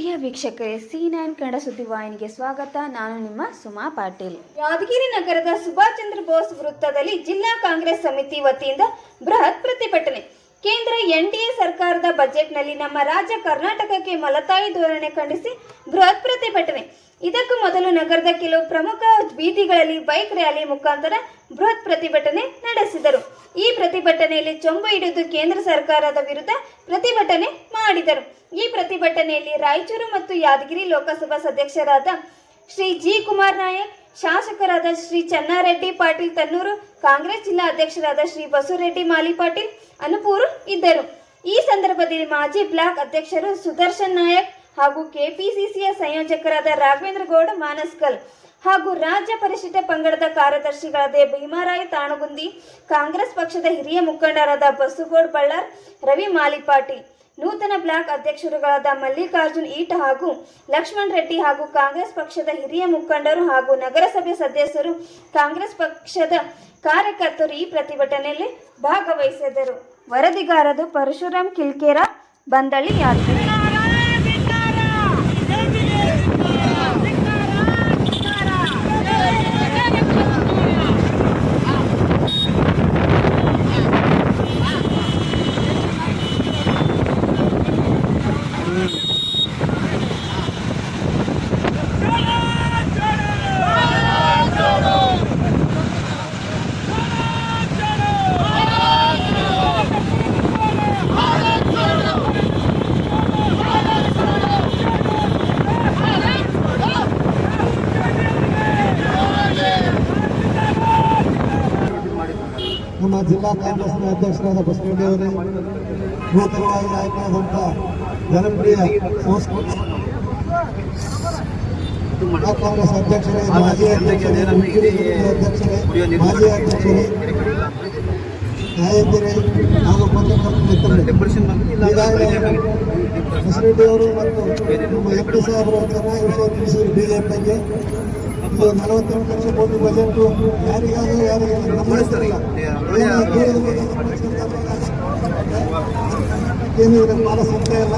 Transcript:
ಪ್ರಿಯ ವೀಕ್ಷಕರೇ, C9 ಕನ್ನಡ ಸುದ್ದಿವಾಹಿನಿಗೆ ಸ್ವಾಗತ. ನಾನು ನಿಮ್ಮ ಸುಮಾ ಪಾಟೀಲ್. ಯಾದಗಿರಿ ನಗರದ ಸುಭಾಷ್ ಚಂದ್ರ ಬೋಸ್ ವೃತ್ತದಲ್ಲಿ ಜಿಲ್ಲಾ ಕಾಂಗ್ರೆಸ್ ಸಮಿತಿ ವತಿಯಿಂದ ಬೃಹತ್ ಪ್ರತಿಭಟನೆ. ಕೇಂದ್ರ NDA ಸರ್ಕಾರದ ಬಜೆಟ್ನಲ್ಲಿ ನಮ್ಮ ರಾಜ್ಯ ಕರ್ನಾಟಕಕ್ಕೆ ಮಲತಾಯಿ ಧೋರಣೆ ಖಂಡಿಸಿ ಬೃಹತ್ ಪ್ರತಿಭಟನೆ. ಇದಕ್ಕೂ ಮೊದಲು ನಗರದ ಕೆಲವು ಪ್ರಮುಖ ಬೀದಿಗಳಲ್ಲಿ ಬೈಕ್ ರ್ಯಾಲಿ ಮುಖಾಂತರ ಬೃಹತ್ ಪ್ರತಿಭಟನೆ ನಡೆಸಿದರು. ಈ ಪ್ರತಿಭಟನೆಯಲ್ಲಿ ಚೊಂಬು ಹಿಡಿದು ಕೇಂದ್ರ ಸರ್ಕಾರದ ವಿರುದ್ಧ ಪ್ರತಿಭಟನೆ ಮಾಡಿದರು. ಈ ಪ್ರತಿಭಟನೆಯಲ್ಲಿ ರಾಯಚೂರು ಮತ್ತು ಯಾದಗಿರಿ ಲೋಕಸಭಾ ಸದಸ್ಯರಾದ ಶ್ರೀ ಜಿ ಕುಮಾರ್ ನಾಯಕ್, ಶಾಸಕರಾದ ಶ್ರೀ ಚನ್ನಾರೆಡ್ಡಿ ಪಾಟೀಲ್ ತನ್ನೂರು, ಕಾಂಗ್ರೆಸ್ ಜಿಲ್ಲಾ ಅಧ್ಯಕ್ಷರಾದ ಶ್ರೀ ಬಸವರೆಡ್ಡಿ ಮಾಲಿ ಪಾಟೀಲ್ ಅನುಪೂರು ಇದ್ದರು. ಈ ಸಂದರ್ಭದಲ್ಲಿ ಮಾಜಿ ಬ್ಲಾಕ್ ಅಧ್ಯಕ್ಷರು ಸುದರ್ಶನ್ ನಾಯಕ್ ಹಾಗೂ ಕೆಪಿಸಿಸಿಯ ಸಂಯೋಜಕರಾದ ರಾಘವೇಂದ್ರ ಗೌಡ ಮಾನಸ್ಕಲ್ ಹಾಗೂ ರಾಜ್ಯ ಪರಿಶಿಷ್ಟ ಪಂಗಡದ ಕಾರ್ಯದರ್ಶಿಗಳಾದ ಭೀಮರಾಯ ತಾಣಗುಂದಿ, ಕಾಂಗ್ರೆಸ್ ಪಕ್ಷದ ಹಿರಿಯ ಮುಖಂಡರಾದ ಬಸುಗೌಡ ಬಳ್ಳಾರ್, ರವಿ ಮಾಲಿ ಪಾಟೀಲ್, ನೂತನ ಬ್ಲಾಕ್ ಅಧ್ಯಕ್ಷರುಗಳಾದ ಮಲ್ಲಿಕಾರ್ಜುನ್ ಈಟ ಹಾಗೂ ಲಕ್ಷ್ಮಣ್ ರೆಡ್ಡಿ ಹಾಗೂ ಕಾಂಗ್ರೆಸ್ ಪಕ್ಷದ ಹಿರಿಯ ಮುಖಂಡರು ಹಾಗೂ ನಗರಸಭೆ ಸದಸ್ಯರು, ಕಾಂಗ್ರೆಸ್ ಪಕ್ಷದ ಕಾರ್ಯಕರ್ತರು ಈ ಪ್ರತಿಭಟನೆಯಲ್ಲಿ ಭಾಗವಹಿಸಿದರು. ವರದಿಗಾರರು ಪರಶುರಾಮ್ ಕಿಲ್ಕೇರ, ಬಂದಳ್ಳಿ, ಯಾದಗಿರಿ. ನಮ್ಮ ಜಿಲ್ಲಾ ಕಾಂಗ್ರೆಸ್ನ ಅಧ್ಯಕ್ಷರಾದ ಬಸವರೆಡ್ಡಿ ಅವರೇ, ನೂತನವಾಗಿ ಆಯ್ಕೆಯಾದಂಥ ಜನಪ್ರಿಯ ಕಾಂಗ್ರೆಸ್ ಅಧ್ಯಕ್ಷರೇ, ಮಾಜಿ ಅಧ್ಯಕ್ಷರೇ, ಮಾಜಿ ಅಧ್ಯಕ್ಷರೇ, ನಾಯಕರೇ ಹಾಗೂ ಪತ್ರಕರ್ತ ಮಿತ್ರರೇ, ಈಗಾಗಲೇ ಬಸವರೆಡ್ಡಿ ಅವರು ಮತ್ತು ನಮ್ಮ MP ಸಾಹೇಬರು ಚೆನ್ನಾಗಿ ವಿಷಯ ತಿಳಿಸಿದರು. ಬಿಜೆಪಿಗೆ ಇದು 48 ಲಕ್ಷ ಕೋಟಿ ಬಜೆಟ್ ಯಾರಿಗಾದರೂ ಗಮನಿಸ್ತಿಲ್ಲ. ಏನು ಇದಕ್ಕೆ ಪಾಲಿಸುತ್ತಾ ಇಲ್ಲ.